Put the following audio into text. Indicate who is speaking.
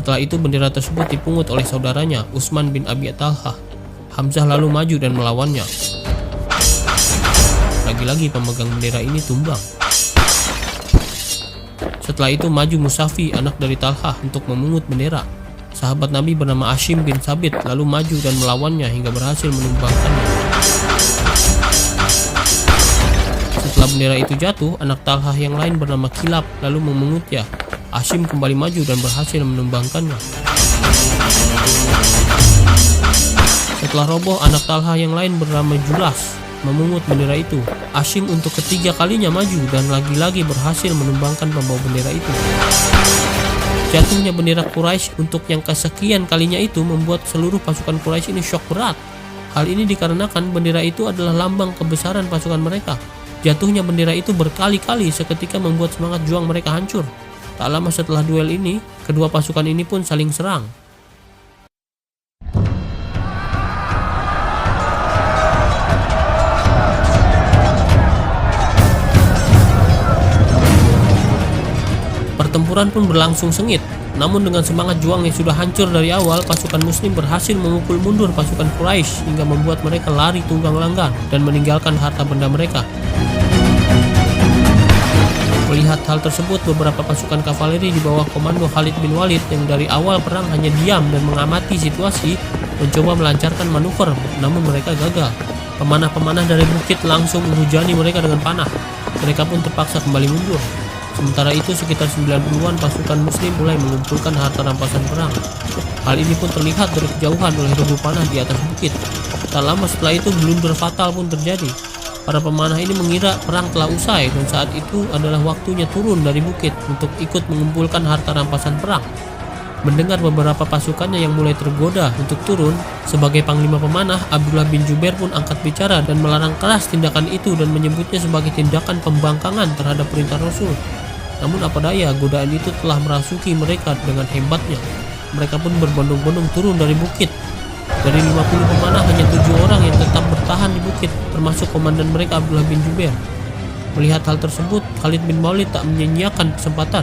Speaker 1: Setelah itu bendera tersebut dipungut oleh saudaranya, Utsman bin Abi Talhah. Hamzah lalu maju dan melawannya. Lagi-lagi pemegang bendera ini tumbang. Setelah itu maju Musafi, anak dari Talhah, untuk memungut bendera. Sahabat Nabi bernama Hashim bin Sabit lalu maju dan melawannya hingga berhasil menumbangkannya. Setelah bendera itu jatuh, anak Talhah yang lain bernama Kilab lalu memungutnya. Hashim kembali maju dan berhasil menumbangkannya. Setelah roboh, anak Talhah yang lain bernama Julas memungut bendera itu. Hashim untuk ketiga kalinya maju dan lagi-lagi berhasil menumbangkan pembawa bendera itu. Jatuhnya bendera Quraisy untuk yang kesekian kalinya itu membuat seluruh pasukan Quraisy ini syok berat. Hal ini dikarenakan bendera itu adalah lambang kebesaran pasukan mereka. Jatuhnya bendera itu berkali-kali seketika membuat semangat juang mereka hancur. Tak lama setelah duel ini, kedua pasukan ini pun saling serang. Pertempuran pun berlangsung sengit. Namun dengan semangat juang yang sudah hancur dari awal, pasukan muslim berhasil memukul mundur pasukan Quraisy hingga membuat mereka lari tunggang langgang dan meninggalkan harta benda mereka. Melihat hal tersebut, beberapa pasukan kavaleri di bawah komando Khalid bin Walid yang dari awal perang hanya diam dan mengamati situasi, mencoba melancarkan manuver, namun mereka gagal. Pemanah-pemanah dari bukit langsung menghujani mereka dengan panah. Mereka pun terpaksa kembali mundur. Sementara itu sekitar 90-an pasukan muslim mulai mengumpulkan harta rampasan perang. Hal ini pun terlihat dari kejauhan oleh rebu panah di atas bukit. Tak lama setelah itu blunder fatal pun terjadi. Para pemanah ini mengira perang telah usai dan saat itu adalah waktunya turun dari bukit untuk ikut mengumpulkan harta rampasan perang. Mendengar beberapa pasukannya yang mulai tergoda untuk turun, sebagai panglima pemanah, Abdullah bin Jubair pun angkat bicara dan melarang keras tindakan itu dan menyebutnya sebagai tindakan pembangkangan terhadap perintah Rasul. Namun apa daya, godaan itu telah merasuki mereka dengan hebatnya. Mereka pun berbondong-bondong turun dari bukit. Dari 50 pemanah hanya 7 orang yang tetap bertahan di bukit, termasuk komandan mereka Abdullah bin Jubair. Melihat hal tersebut, Khalid bin Walid tak menyia-nyiakan kesempatan.